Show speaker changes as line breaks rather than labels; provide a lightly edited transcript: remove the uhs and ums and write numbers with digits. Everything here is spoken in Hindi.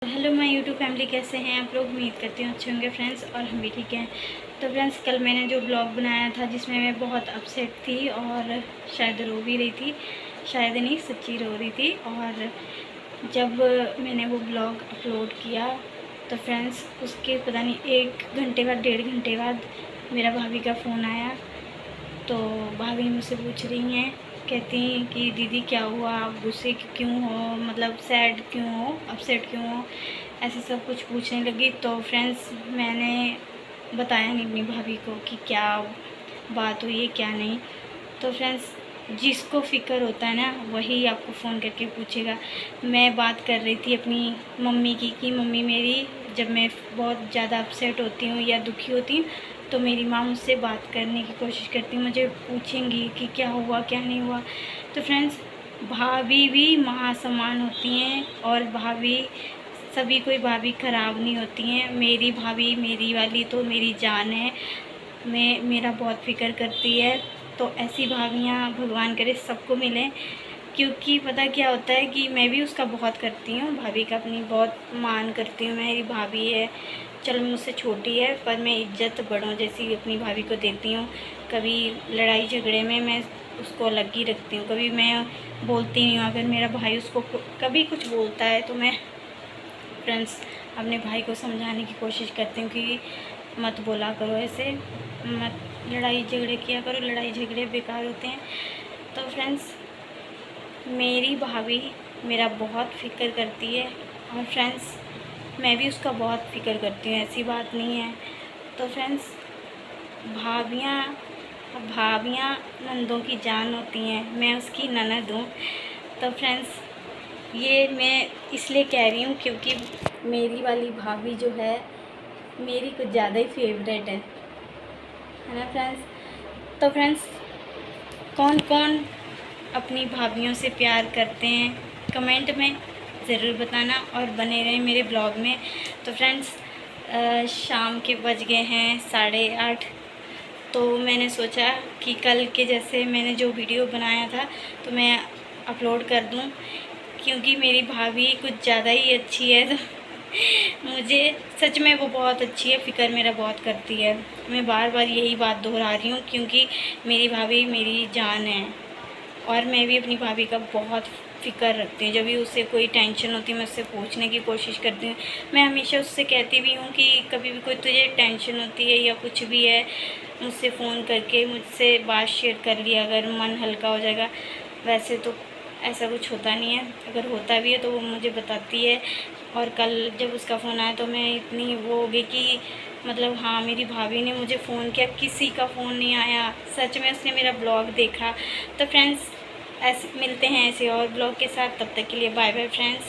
हेलो माय यूट्यूब फैमिली, कैसे हैं आप लोग। उम्मीद करती हूँ अच्छे होंगे फ्रेंड्स, और हम भी ठीक हैं। तो फ्रेंड्स, कल मैंने जो ब्लॉग बनाया था जिसमें मैं बहुत अपसेट थी और शायद रो भी रही थी, शायद नहीं सच्ची रो रही थी। और जब मैंने वो ब्लॉग अपलोड किया तो फ्रेंड्स उसके पता नहीं 1 घंटे बाद 1.5 घंटे बाद मेरा भाभी का फ़ोन आया। तो भाभी मुझसे पूछ रही हैं, कहती हैं कि दीदी क्या हुआ, आप गुस्से क्यों हो, मतलब सैड क्यों हो, अपसेट क्यों हो, ऐसे सब कुछ पूछने लगी। तो फ्रेंड्स मैंने बताया नहीं अपनी भाभी को कि क्या बात हुई है क्या नहीं। तो फ्रेंड्स जिसको फ़िक्र होता है ना वही आपको फ़ोन करके पूछेगा। मैं बात कर रही थी अपनी मम्मी की कि मम्मी मेरी, जब मैं बहुत ज़्यादा अपसेट होती हूँ या दुखी होती हूँ तो मेरी माँ मुझसे बात करने की कोशिश करती, मुझे पूछेंगी कि क्या हुआ क्या नहीं हुआ। तो फ्रेंड्स भाभी भी महासमान होती हैं, और भाभी सभी कोई भाभी ख़राब नहीं होती हैं। मेरी भाभी, मेरी वाली तो मेरी जान है, मेरा बहुत फ़िक्र करती है। तो ऐसी भाभियाँ भगवान करे सबको मिलें, क्योंकि पता क्या होता है कि मैं भी उसका बहुत करती हूँ, भाभी का अपनी बहुत मान करती हूँ। मेरी भाभी है, चलो मुझसे छोटी है, पर मैं इज्जत बड़ों जैसी अपनी भाभी को देती हूँ। कभी लड़ाई झगड़े में मैं उसको अलग ही रखती हूँ, कभी मैं बोलती नहीं हूँ। अगर मेरा भाई उसको कभी कुछ बोलता है तो मैं फ्रेंड्स अपने भाई को समझाने की कोशिश करती हूँ कि मत बोला करो ऐसे, मत लड़ाई झगड़े किया करो, लड़ाई झगड़े बेकार होते हैं। तो फ्रेंड्स मेरी भाभी मेरा बहुत फ़िक्र करती है, और फ्रेंड्स मैं भी उसका बहुत फ़िक्र करती हूँ, ऐसी बात नहीं है। तो फ्रेंड्स भाभियाँ भाभियाँ नंदों की जान होती हैं, मैं उसकी ननद हूँ। तो फ्रेंड्स ये मैं इसलिए कह रही हूँ क्योंकि मेरी वाली भाभी जो है मेरी कुछ ज़्यादा ही फेवरेट है ना फ्रेंड्स। तो फ्रेंड्स कौन कौन अपनी भाभीयों से प्यार करते हैं कमेंट में ज़रूर बताना, और बने रहें मेरे ब्लॉग में। तो फ्रेंड्स शाम के बज गए हैं 8:30। तो मैंने सोचा कि कल के जैसे मैंने जो वीडियो बनाया था तो मैं अपलोड कर दूं, क्योंकि मेरी भाभी कुछ ज़्यादा ही अच्छी है। तो मुझे सच में वो बहुत अच्छी है, फ़िक्र मेरा बहुत करती है। मैं बार बार यही बात दोहरा रही हूँ क्योंकि मेरी भाभी मेरी जान है, और मैं भी अपनी भाभी का बहुत फ़िक्र रखती हूँ। जब भी उससे कोई टेंशन होती है मैं उससे पूछने की कोशिश करती हूँ। मैं हमेशा उससे कहती भी हूँ कि कभी भी कोई तुझे टेंशन होती है या कुछ भी है, मुझसे फ़ोन करके मुझसे बात शेयर कर लिया अगर, मन हल्का हो जाएगा। वैसे तो ऐसा कुछ होता नहीं है, अगर होता भी है तो वो मुझे बताती है। और कल जब उसका फ़ोन आया तो मैं इतनी वो हो गई कि मतलब हाँ मेरी भाभी ने मुझे फ़ोन किया, किसी का फ़ोन नहीं आया, सच में उसने मेरा ब्लॉग देखा। तो फ्रेंड्स ऐसे मिलते हैं ऐसे और ब्लॉग के साथ, तब तक के लिए बाय बाय फ्रेंड्स।